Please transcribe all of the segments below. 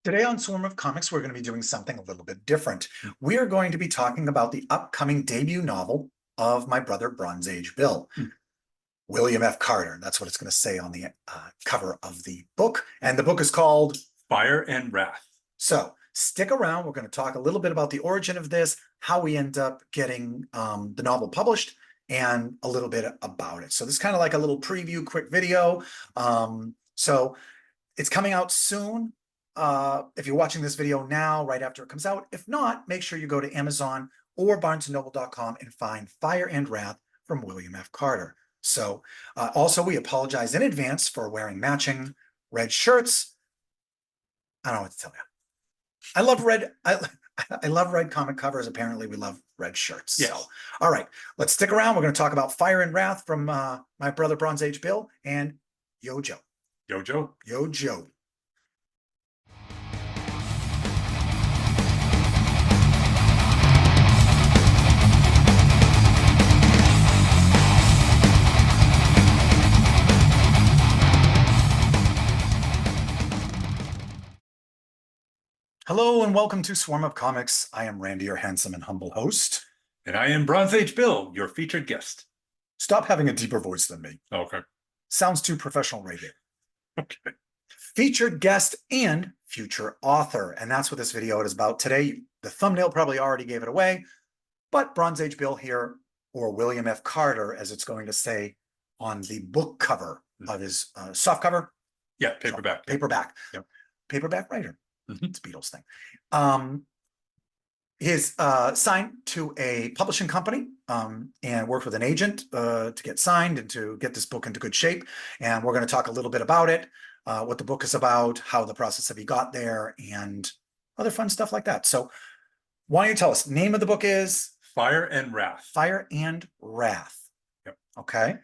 Today on Swarm of Comics, we're going to be doing something a little bit different. We are going to be talking about the upcoming debut novel of my brother Bronze Age Bill, William F. Carter. That's what it's going to say on the cover of the book. And the book is called Fire and Wrath. So stick around. We're going to talk a little bit about the origin of this, how we end up getting the novel published, and a little bit about it. So this is kind of like a little preview, quick video. So it's coming out soon. If you're watching this video now, right after it comes out. If not, make sure you go to Amazon or barnesandnoble.com and find Fire and Wrath from William F. Carter. So also, we apologize in advance for wearing matching red shirts. I don't know what to tell you. I love red. I love red comic covers. Apparently, we love red shirts. Yes. So, all right, let's stick around. We're going to talk about Fire and Wrath from my brother Bronze Age Bill and Yo Joe. Yo, Joe. Yo Joe. Hello and welcome to Swarm of Comics. I am Randy, your handsome and humble host. And I am Bronze Age Bill, your featured guest. Stop having a deeper voice than me. Okay. Sounds too professional radio. Okay. Featured guest and future author. And that's what this video is about today. The thumbnail probably already gave it away, but Bronze Age Bill here, or William F. Carter, as it's going to say on the book cover of his soft cover. Yeah, paperback. Paperback. Yep. Paperback writer. Mm-hmm. It's a Beatles thing. He's signed to a publishing company and worked with an agent to get signed and to get this book into good shape. And we're going to talk a little bit about it, what the book is about, how the process of he got there, and other fun stuff like that. So why don't you tell us, name of the book is? Fire and Wrath. Fire and Wrath. Yep. Okay.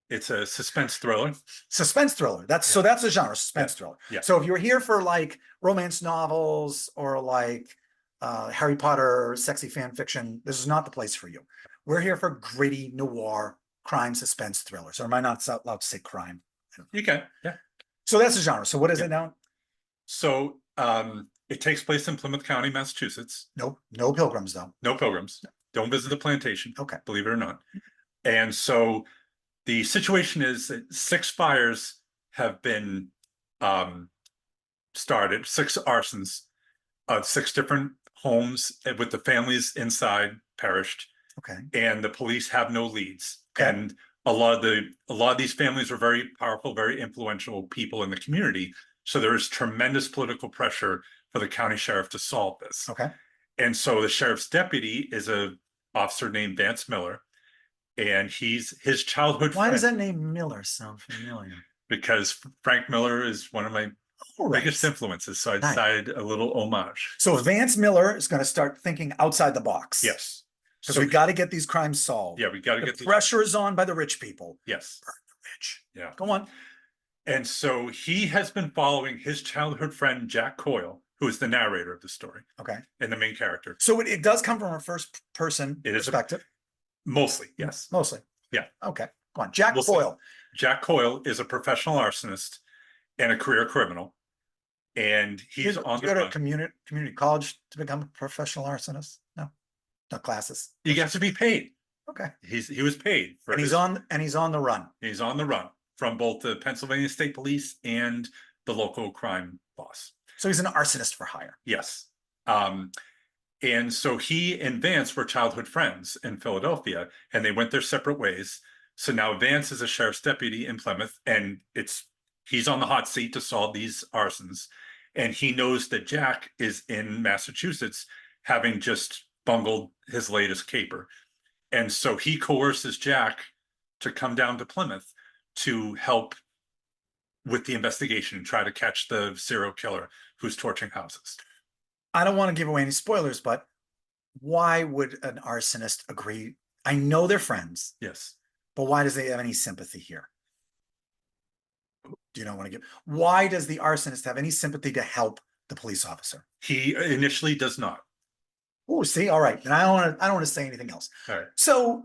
It's a suspense thriller. Suspense thriller. So that's the genre, suspense thriller. Yeah. So if you're here for like romance novels or like Harry Potter, sexy fan fiction, this is not the place for you. We're here for gritty noir crime suspense thrillers. Or am I not allowed to say crime? You can, yeah. So that's the genre. So what is it now? So it takes place in Plymouth County, Massachusetts. No pilgrims though. No pilgrims. No. Don't visit the plantation. Okay. Believe it or not. And so the situation is that 6 fires have been started, 6 arsons, 6 different homes with the families inside perished. Okay. And the police have no leads. Okay. And a lot of these families were very powerful, very influential people in the community. So there is tremendous political pressure for the county sheriff to solve this. Okay. And so the sheriff's deputy is a officer named Vance Miller. And he's his childhood Why friend. does that name Miller sound familiar? Because Frank Miller is one of my biggest influences. So I decided a little homage. So Vance Miller is going to start thinking outside the box. Yes. Because we got to get these crimes solved. Yeah, we got to get the pressure is on by the rich people. Yes. Burn the rich. Yeah. Go on. And so he has been following his childhood friend, Jack Coyle, who is the narrator of the story. Okay. And the main character. So it does come from a first person perspective. Mostly, yes. Mostly. Yeah. Okay. Go on. Jack Coyle. Jack Coyle is a professional arsonist and a career criminal. And he's on the run. You go to community college to become a professional arsonist? No. No classes. You have to be paid. Okay. He was paid for he's on the run. He's on the run from both the Pennsylvania State Police and the local crime boss. So he's an arsonist for hire. Yes. And so he and Vance were childhood friends in Philadelphia, and they went their separate ways. So now Vance is a sheriff's deputy in Plymouth, and he's on the hot seat to solve these arsons. And he knows that Jack is in Massachusetts, having just bungled his latest caper. And so he coerces Jack to come down to Plymouth to help with the investigation and try to catch the serial killer who's torching houses. I don't want to give away any spoilers, but why would an arsonist agree? I know they're friends. Yes. But why does they have any sympathy here? Do you not want to give? Why does the arsonist have any sympathy to help the police officer? He initially does not. Oh, see, all right. And I don't want to say anything else. All right. So,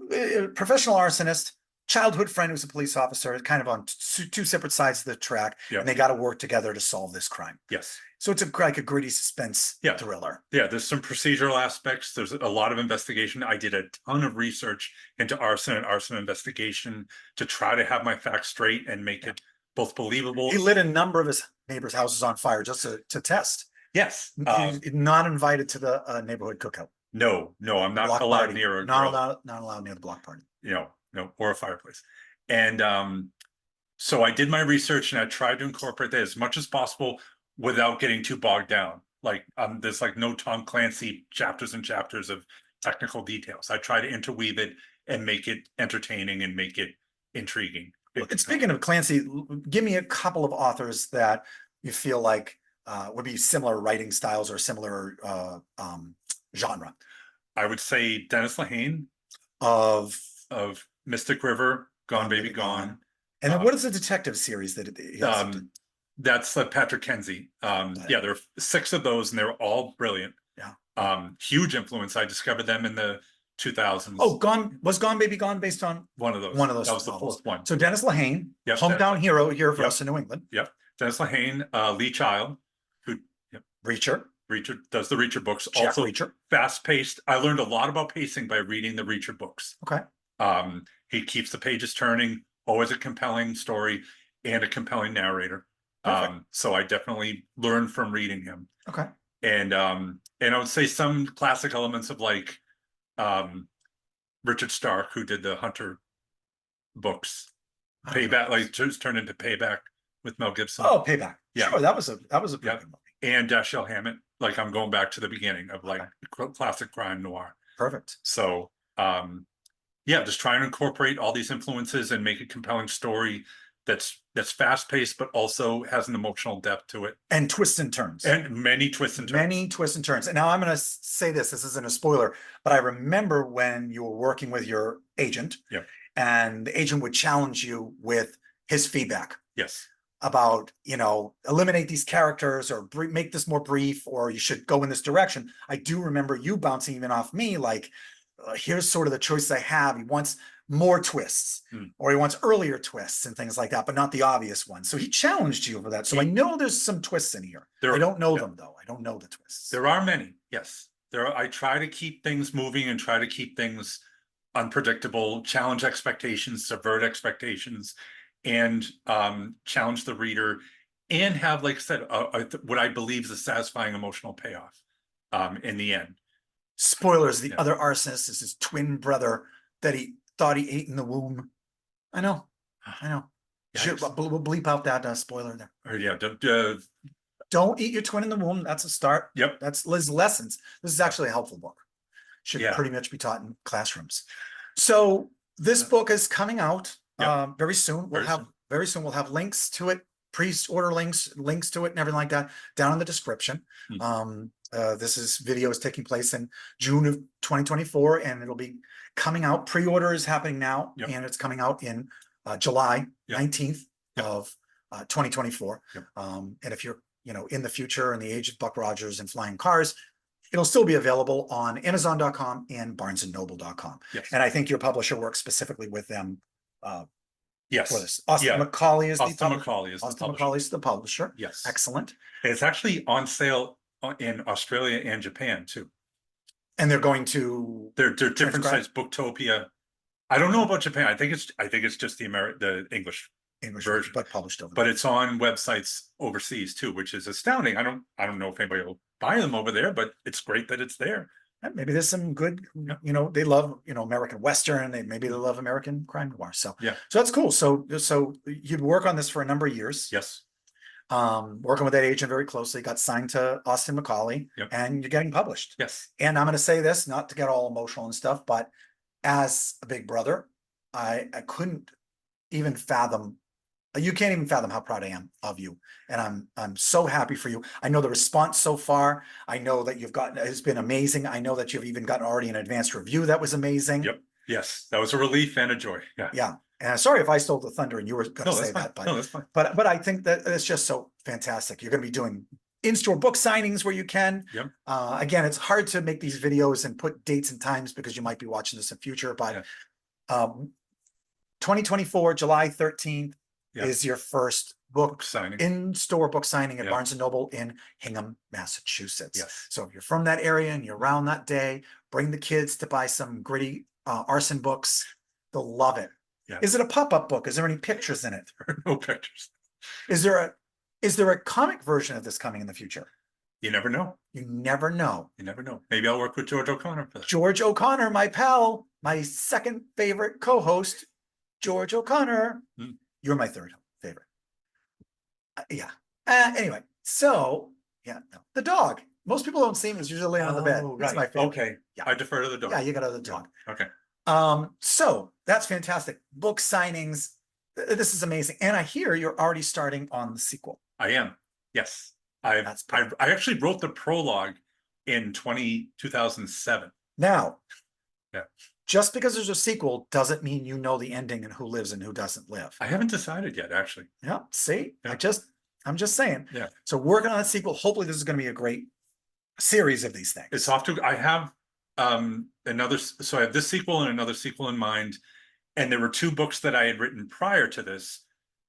professional arsonist, childhood friend who's a police officer, kind of on two separate sides of the track, Yeah. and they got to work together to solve this crime. Yes. So it's like a gritty suspense Yeah. thriller. Yeah, there's some procedural aspects. There's a lot of investigation. I did a ton of research into arson and arson investigation to try to have my facts straight and make it both believable. He lit a number of his neighbors' houses on fire just to test. Yes. Not invited to the neighborhood cookout. No, I'm not Block allowed party. near a not grill. allowed near the block party. No, or a fireplace. And so I did my research and I tried to incorporate that as much as possible without getting too bogged down. Like there's like no Tom Clancy chapters and chapters of technical details. I try to interweave it and make it entertaining and make it intriguing. And speaking of Clancy, give me a couple of authors that you feel like would be similar writing styles or similar genre. I would say Dennis Lehane of Mystic River, Gone Baby Gone. And then what is the detective series that that's Patrick Kenzie. Yeah, there are 6 of those and they're all brilliant. Yeah. Huge influence. I discovered them in the 2000s. Oh, Gone Baby Gone based on one of those. That was novels. the 4th one. So Dennis Lehane, yep, hometown hero here for us in New England. Yep. Dennis Lehane, Lee Child, who Reacher does the Reacher books. Jack also Reacher. Fast paced. I learned a lot about pacing by reading the Reacher books. Okay. He keeps the pages turning, always a compelling story and a compelling narrator. So I definitely learned from reading him. Okay. And I would say some classic elements of like Richard Stark, who did the Hunter books. Payback, like just turned into Payback with Mel Gibson. Oh, Payback. Yeah. Sure, that was a pretty good movie. And Dashiell Hammett. Like I'm going back to the beginning of like classic crime noir. Perfect. So yeah, just trying to incorporate all these influences and make a compelling story that's fast paced, but also has an emotional depth to it. And twists and turns. And many twists and turns. Many twists and turns. And now I'm going to say this isn't a spoiler, but I remember when you were working with your agent. Yeah. And the agent would challenge you with his feedback. Yes. About, eliminate these characters or make this more brief, or you should go in this direction. I do remember you bouncing even off me, like, here's sort of the choice I have. He wants more twists or he wants earlier twists and things like that, but not the obvious ones. So he challenged you for that. So I know there's some twists in here. I don't know them though. I don't know the twists. There are many. Yes. I try to keep things moving and try to keep things unpredictable, challenge expectations, subvert expectations, and challenge the reader and have, like I said, what I believe is a satisfying emotional payoff in the end. Spoilers, the other arsonist is his twin brother that he thought he ate in the womb. I know. We'll bleep out that spoiler there. Or don't eat your twin in the womb. That's a start. Yep. That's Liz lessons. This is actually a helpful book. Should pretty much be taught in classrooms. So this book is coming out very soon. We'll have links to it, pre-order links to it and everything like that down in the description. This video is taking place in June of 2024 and it'll be coming out. Pre-order is happening now and it's coming out in July 19th of 2024. And if you're in the future in the age of Buck Rogers and flying cars, it'll still be available on Amazon.com and BarnesandNoble.com. And I think your publisher works specifically with them for this. Austin McCauley is the publisher. Yes. Excellent. It's actually on sale in Australia and Japan too. And they're going to they're different sites. Booktopia. I don't know about Japan. I think it's just the English version, but published over. But it's on websites overseas too, which is astounding. I don't know if anybody will buy them over there, but it's great that it's there. Maybe there's some good, they love, American Western, maybe they love American crime noir. So so that's cool. So you'd work on this for a number of years. Yes. Working with that agent very closely, got signed to Austin McCauley and you're getting published. Yes. And I'm going to say this, not to get all emotional and stuff, but as a big brother, I couldn't even fathom. You can't even fathom how proud I am of you. And I'm so happy for you. I know the response so far. I know that it's been amazing. I know that you've even gotten already an advanced review. That was amazing. Yep. Yes. That was a relief and a joy. Yeah. Yeah. And sorry if I stole the thunder and you were going to say that, but that's fine. But I think that it's just so fantastic. You're going to be doing in-store book signings where you can. Yep. Again, it's hard to make these videos and put dates and times because you might be watching this in future, but 2024, July 13th Yep. is your first book Signing. in-store book signing at Yep. Barnes & Noble in Hingham, Massachusetts. Yes. So if you're from that area and you're around that day, bring the kids to buy some gritty arson books. They'll love it. Yeah. Is it a pop-up book? Is there any pictures in it? There are no pictures. Is there a comic version of this coming in the future? You never know. You never know. You never know. Maybe I'll work with George O'Connor for that. George O'Connor, my pal, my second favorite co-host, George O'Connor. Hmm. You're my third favorite. Yeah. Anyway, so yeah, no. The dog. Most people don't see him. He's usually laying on the bed. Oh, It's right. my favorite. Okay. Yeah. I defer to the dog. Yeah, you got other dog. Okay. So that's fantastic. Book signings. This is amazing. And I hear you're already starting on the sequel. I am. Yes. I actually wrote the prologue in 2007. Now, Yeah. Just because there's a sequel doesn't mean you know the ending and who lives and who doesn't live. I haven't decided yet, actually. Yeah, see? Yeah. I'm just saying. Yeah. So working on a sequel. Hopefully this is going to be a great series of these things. It's off to, I have so I have this sequel and another sequel in mind. And there were two books that I had written prior to this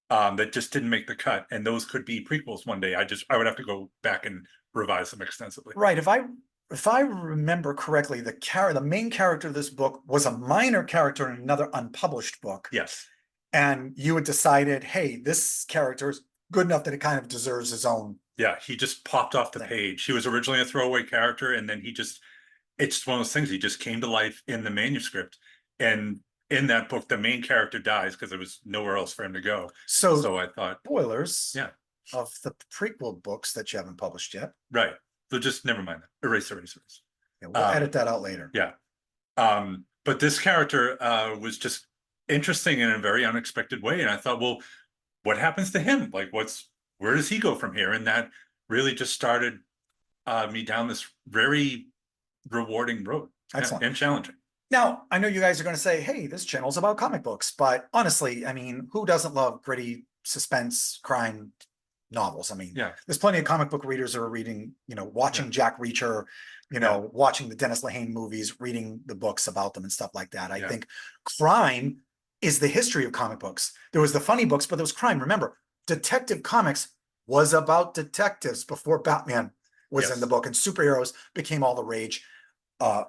that just didn't make the cut. And those could be prequels one day. I would have to go back and revise them extensively. Right. If I remember correctly, the main character of this book was a minor character in another unpublished book. Yes. And you had decided, hey, this character is good enough that it kind of deserves his own. Yeah, he just popped off the thing. page. He was originally a throwaway character, and then it's one of those things, he just came to life in the manuscript. And in that book, the main character dies because there was nowhere else for him to go. So I thought, spoilers of the prequel books that you haven't published yet. Right. So just never mind that. Erase. Yeah, we'll edit that out later. Yeah. But this character was just interesting in a very unexpected way. And I thought, well, what happens to him? Like, where does he go from here? And that really just started me down this very rewarding road. Excellent. And challenging. Now, I know you guys are going to say, hey, this channel's about comic books, but honestly, I mean, who doesn't love gritty suspense crime novels? I mean, Yeah. there's plenty of comic book readers who are reading, watching Jack Reacher, watching the Dennis Lehane movies, reading the books about them and stuff like that. I think crime is the history of comic books. There was the funny books, but there was crime. Remember, Detective Comics was about detectives before Batman was in the book, and superheroes became all the rage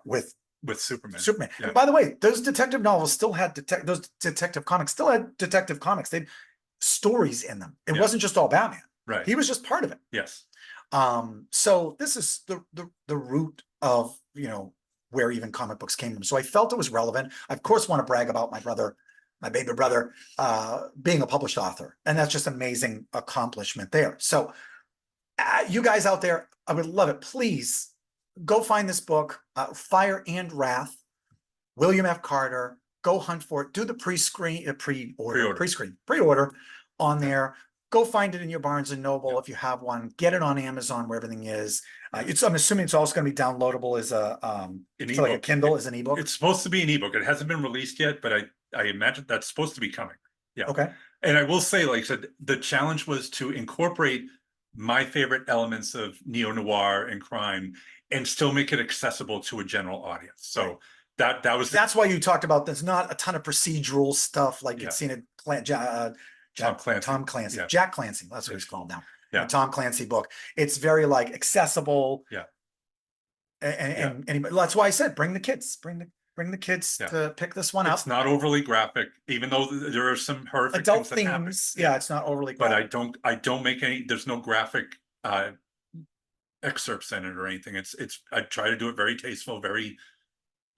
with Superman. Yeah. And by the way, those detective novels still had those detective comics still had detective comics. They had stories in them. It wasn't just all Batman. Right. He was just part of it. Yes. So this is the root of where even comic books came from. So I felt it was relevant. I of course want to brag about my brother, my baby brother, being a published author, and that's just amazing accomplishment there. So you guys out there, I would love it. Please go find this book, Fire and Wrath, William F. Carter. Go hunt for it. Do the pre-order on there. Go find it in your Barnes and Noble if you have one. Get it on Amazon where everything is. I'm assuming it's also going to be downloadable as like a Kindle, as an ebook. It's supposed to be an ebook. It hasn't been released yet, but I imagine that's supposed to be coming. Yeah. Okay. And I will say, like I said, the challenge was to incorporate my favorite elements of neo-noir and crime and still make it accessible to a general audience. So that's why you talked about there's not a ton of procedural stuff like you've seen at Tom Clancy. Jack Clancy, that's what he's called now. Yeah. The Tom Clancy book. It's very like accessible. Yeah. And that's why I said bring the kids. Bring the kids to pick this one up. It's not overly graphic, even though there are some horrific adult things. Yeah, it's not overly graphic. But I don't make any, there's no graphic excerpts in it or anything. I try to do it very tasteful, very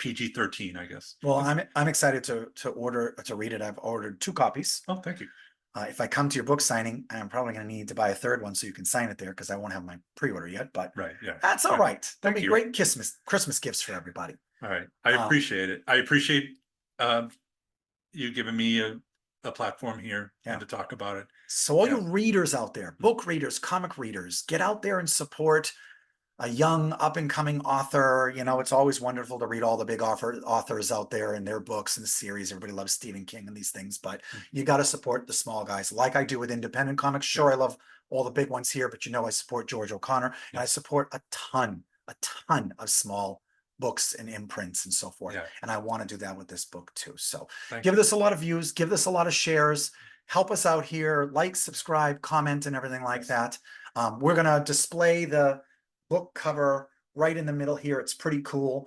PG-13, I guess. Well, I'm excited to read it. I've ordered 2 copies. Oh, thank you. If I come to your book signing, I'm probably going to need to buy a 3rd one so you can sign it there because I won't have my pre-order yet. But that's all right. That'll be great Christmas gifts for everybody. All right, I appreciate it. I appreciate you giving me a platform here and to talk about it. So all you readers out there, book readers, comic readers, get out there and support a young up and coming author. It's always wonderful to read all the big authors out there and their books and series. Everybody loves Stephen King and these things, but you got to support the small guys like I do with independent comics. Sure, I love all the big ones here, but I support George O'Connor and I support a ton of small books and imprints and so forth. Yeah. And I want to do that with this book too. So Thank give you. this a lot of views, give this a lot of shares, help us out here, like, subscribe, comment, and everything like that. We're gonna display the book cover right in the middle here. It's pretty cool.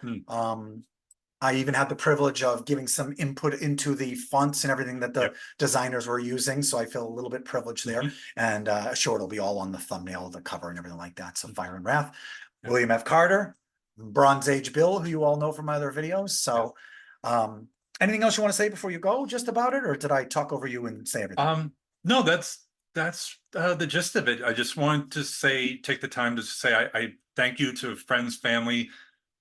I even had the privilege of giving some input into the fonts and everything that the Yep. designers were using. So I feel a little bit privileged there. And sure, it'll be all on the thumbnail, the cover, and everything like that. So Fire and Wrath, Yep. William F. Carter, Bronze Age Bill, who you all know from my other videos. So anything else you want to say before you go just about it? Or did I talk over you and say everything? No, that's the gist of it. I just wanted to say, take the time to say I thank you to friends, family,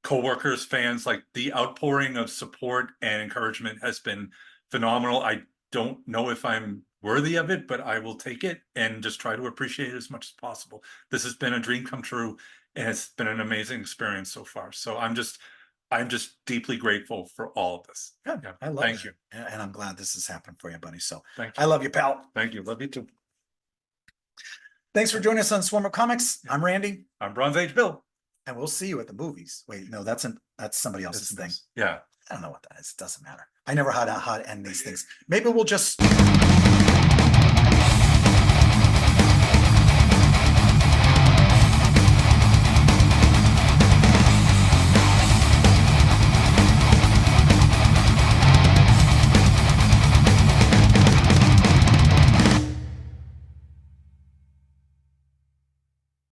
coworkers, fans. Like, the outpouring of support and encouragement has been phenomenal. I don't know if I'm worthy of it, but I will take it and just try to appreciate it as much as possible. This has been a dream come true, and it's been an amazing experience so far. So I'm just deeply grateful for all of this. Yeah, I love Thank that. you. And I'm glad this has happened for you, buddy. So Thank I you. love you, pal. Thank you. Love you too. Thanks for joining us on Swarmer Comics. I'm Randy, I'm Bronze Age Bill. and we'll see you at the movies. Wait, no, that's somebody else's thing. Yeah. I don't know what that is. It doesn't matter. I never had how to end these things. Maybe we'll just